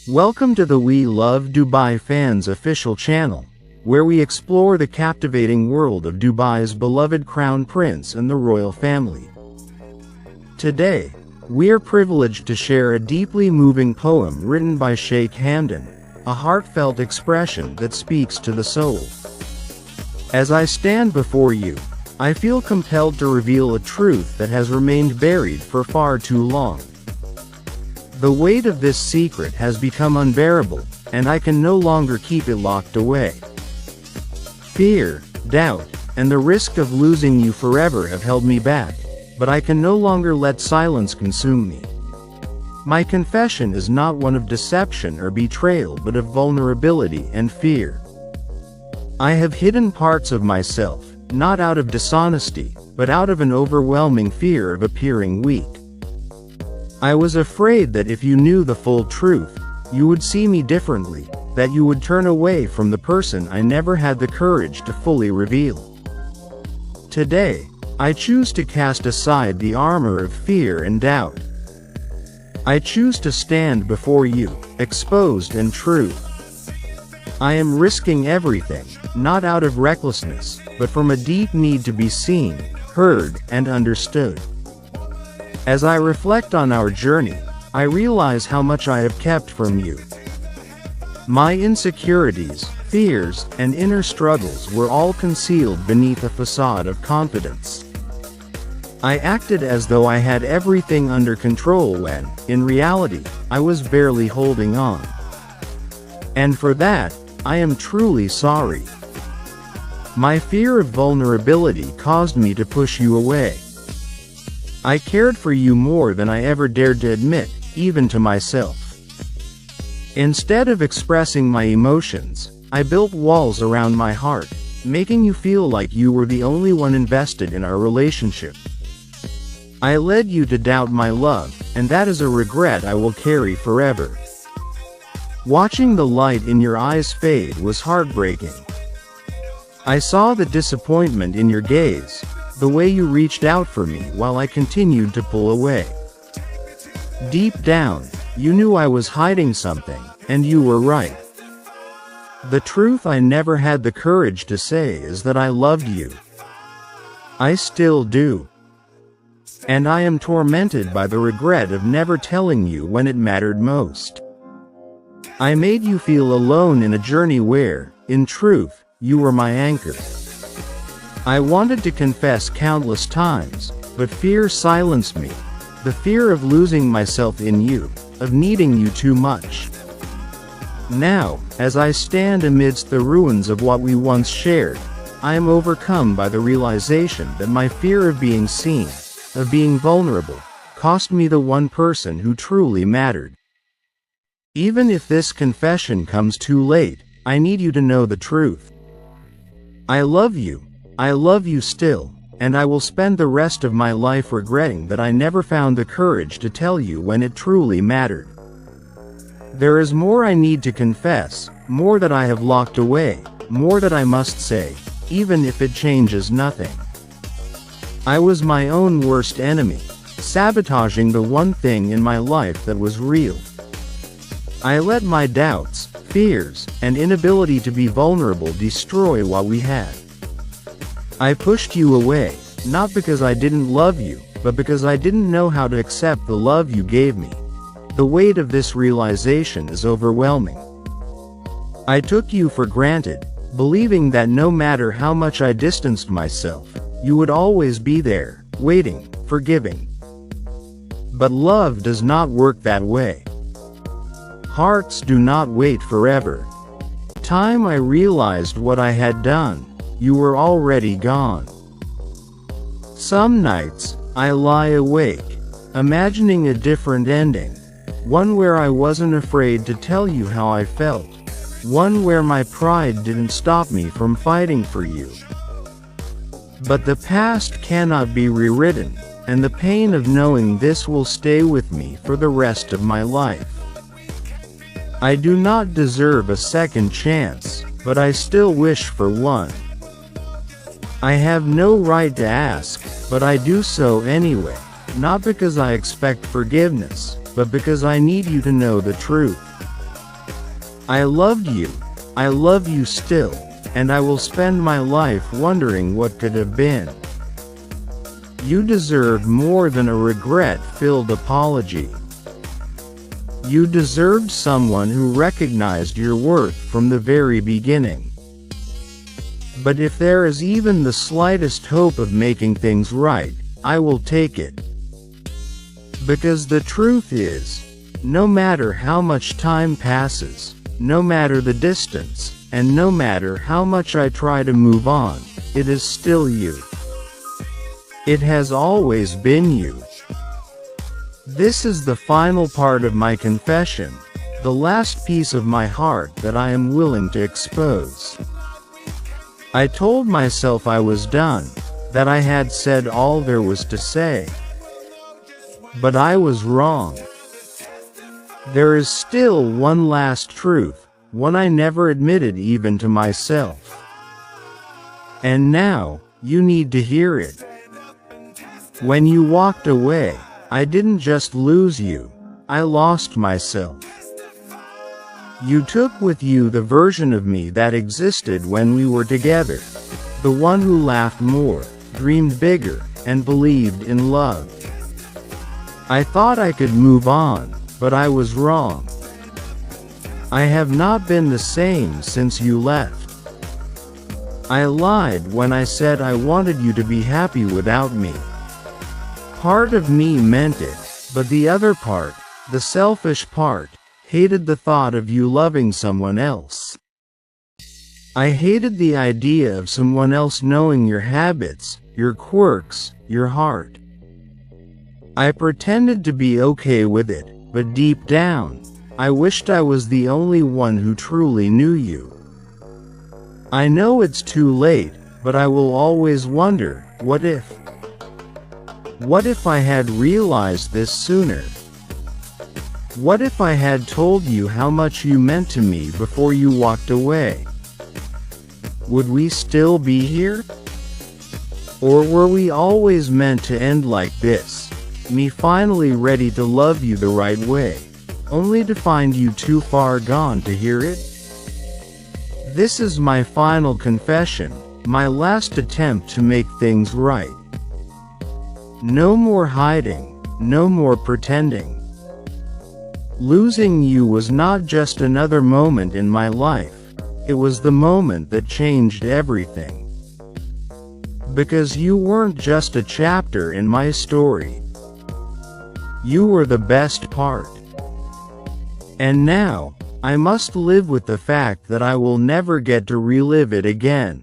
Welcome to the We Love Dubai Fans official channel, where we explore the captivating world of Dubai's beloved Crown Prince and the royal family. Today, we are privileged to share a deeply moving poem written by Sheikh Hamdan, a heartfelt expression that speaks to the soul. As I stand before you, I feel compelled to reveal a truth that has remained buried for far too long. The weight of this secret has become unbearable, and I can no longer keep it locked away. Fear, doubt, and the risk of losing you forever have held me back, but I can no longer let silence consume me. My confession is not one of deception or betrayal but of vulnerability and fear. I have hidden parts of myself, not out of dishonesty, but out of an overwhelming fear of appearing weak. I was afraid that if you knew the full truth, you would see me differently, that you would turn away from the person I never had the courage to fully reveal. Today, I choose to cast aside the armor of fear and doubt. I choose to stand before you, exposed and true. I am risking everything, not out of recklessness, but from a deep need to be seen, heard, and understood. As I reflect on our journey, I realize how much I have kept from you. My insecurities, fears, and inner struggles were all concealed beneath a facade of confidence. I acted as though I had everything under control when, in reality, I was barely holding on. And for that, I am truly sorry. My fear of vulnerability caused me to push you away. I cared for you more than I ever dared to admit, even to myself. Instead of expressing my emotions, I built walls around my heart, making you feel like you were the only one invested in our relationship. I led you to doubt my love, and that is a regret I will carry forever. Watching the light in your eyes fade was heartbreaking. I saw the disappointment in your gaze, the way you reached out for me while I continued to pull away. Deep down, you knew I was hiding something, and you were right. The truth I never had the courage to say is that I loved you. I still do. And I am tormented by the regret of never telling you when it mattered most. I made you feel alone in a journey where, in truth, you were my anchor. I wanted to confess countless times, but fear silenced me. The fear of losing myself in you, of needing you too much. Now, as I stand amidst the ruins of what we once shared, I am overcome by the realization that my fear of being seen, of being vulnerable, cost me the one person who truly mattered. Even if this confession comes too late, I need you to know the truth. I love you still, and I will spend the rest of my life regretting that I never found the courage to tell you when it truly mattered. There is more I need to confess, more that I have locked away, more that I must say, even if it changes nothing. I was my own worst enemy, sabotaging the one thing in my life that was real. I let my doubts, fears, and inability to be vulnerable destroy what we had. I pushed you away, not because I didn't love you, but because I didn't know how to accept the love you gave me. The weight of this realization is overwhelming. I took you for granted, believing that no matter how much I distanced myself, you would always be there, waiting, forgiving. But love does not work that way. Hearts do not wait forever. Time I realized what I had done, you were already gone. Some nights, I lie awake, imagining a different ending, one where I wasn't afraid to tell you how I felt, one where my pride didn't stop me from fighting for you. But the past cannot be rewritten, and the pain of knowing this will stay with me for the rest of my life. I do not deserve a second chance, but I still wish for one. I have no right to ask, but I do so anyway, not because I expect forgiveness, but because I need you to know the truth. I loved you. I love you still, and I will spend my life wondering what could have been. You deserved more than a regret-filled apology. You deserved someone who recognized your worth from the very beginning. But if there is even the slightest hope of making things right, I will take it. Because the truth is, no matter how much time passes, no matter the distance, and no matter how much I try to move on, it is still you. It has always been you. This is the final part of my confession, the last piece of my heart that I am willing to expose. I told myself I was done, that I had said all there was to say. But I was wrong. There is still one last truth, one I never admitted even to myself. And now, you need to hear it. When you walked away, I didn't just lose you, I lost myself. You took with you the version of me that existed when we were together, the one who laughed more, dreamed bigger, and believed in love. I thought I could move on, but I was wrong. I have not been the same since you left. I lied when I said I wanted you to be happy without me. Part of me meant it, but the other part, the selfish part, hated the thought of you loving someone else. I hated the idea of someone else knowing your habits, your quirks, your heart. I pretended to be okay with it, but deep down, I wished I was the only one who truly knew you. I know it's too late, but I will always wonder, what if? What if I had realized this sooner? What if I had told you how much you meant to me before you walked away? Would we still be here? Or were we always meant to end like this, me finally ready to love you the right way, only to find you too far gone to hear it? This is my final confession, my last attempt to make things right. No more hiding, no more pretending. Losing you was not just another moment in my life, it was the moment that changed everything. Because you weren't just a chapter in my story. You were the best part. And now, I must live with the fact that I will never get to relive it again.